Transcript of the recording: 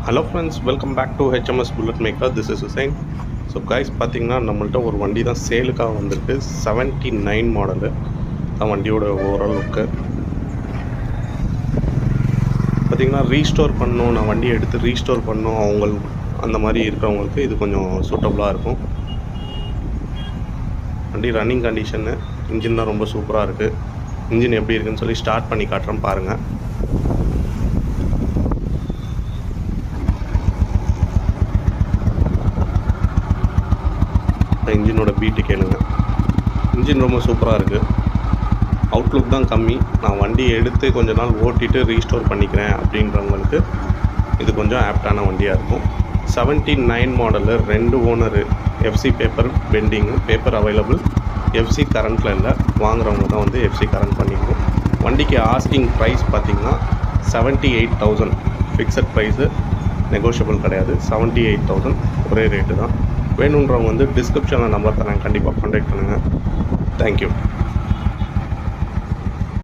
Hello friends, welcome back to HMS bullet maker. This is Hussain. So guys, பார்த்திங்கன்னா நம்மள்ட்ட ஒரு வண்டி தான் சேலுக்காக வந்திருக்கு. 79 மாடலு தான் வண்டியோட ஓவரால் லுக்கு. பார்த்திங்கன்னா ரீஸ்டோர் பண்ணணும், நான் வண்டியை எடுத்து ரீஸ்டோர் பண்ணணும் அவங்களுக்கு அந்த மாதிரி இருக்கிறவங்களுக்கு இது கொஞ்சம் சூட்டபுளாக இருக்கும். வண்டி ரன்னிங் கண்டிஷனு, இன்ஜின் தான் ரொம்ப சூப்பராக இருக்குது. இன்ஜின் எப்படி இருக்குதுன்னு சொல்லி ஸ்டார்ட் பண்ணி காட்டுறேன் பாருங்கள். இன்ஜினோட பீட்டு கேளுங்க. இன்ஜின் ரொம்ப சூப்பராக இருக்குது. அவுட்லுக் தான் கம்மி. நான் வண்டியை எடுத்து கொஞ்ச நாள் ஓட்டிட்டு ரீஸ்டோர் பண்ணிக்கிறேன் அப்படின்றவங்களுக்கு இது கொஞ்சம் ஆப்டான வண்டியாக இருக்கும். 79 model, 2 owner, FC paper pending, paper available. FC கரண்ட்டில் இல்லை, வாங்குறவங்க தான் வந்து எஃப்சி கரண்ட் பண்ணிக்கும். வண்டிக்கு ஆஸ்கிங் ப்ரைஸ் பார்த்திங்கன்னா 78,000 ஃபிக்ஸட் ப்ரைஸு, நெகோஷியபிள் கிடையாது. 78,000 ஒரே ரேட்டு தான். வேணுன்றவங்க வந்து டிஸ்கிரிப்ஷனில் நம்பர் தரேன், கண்டிப்பாக கான்டாக்ட் பண்ணுங்கள். தேங்க்யூ.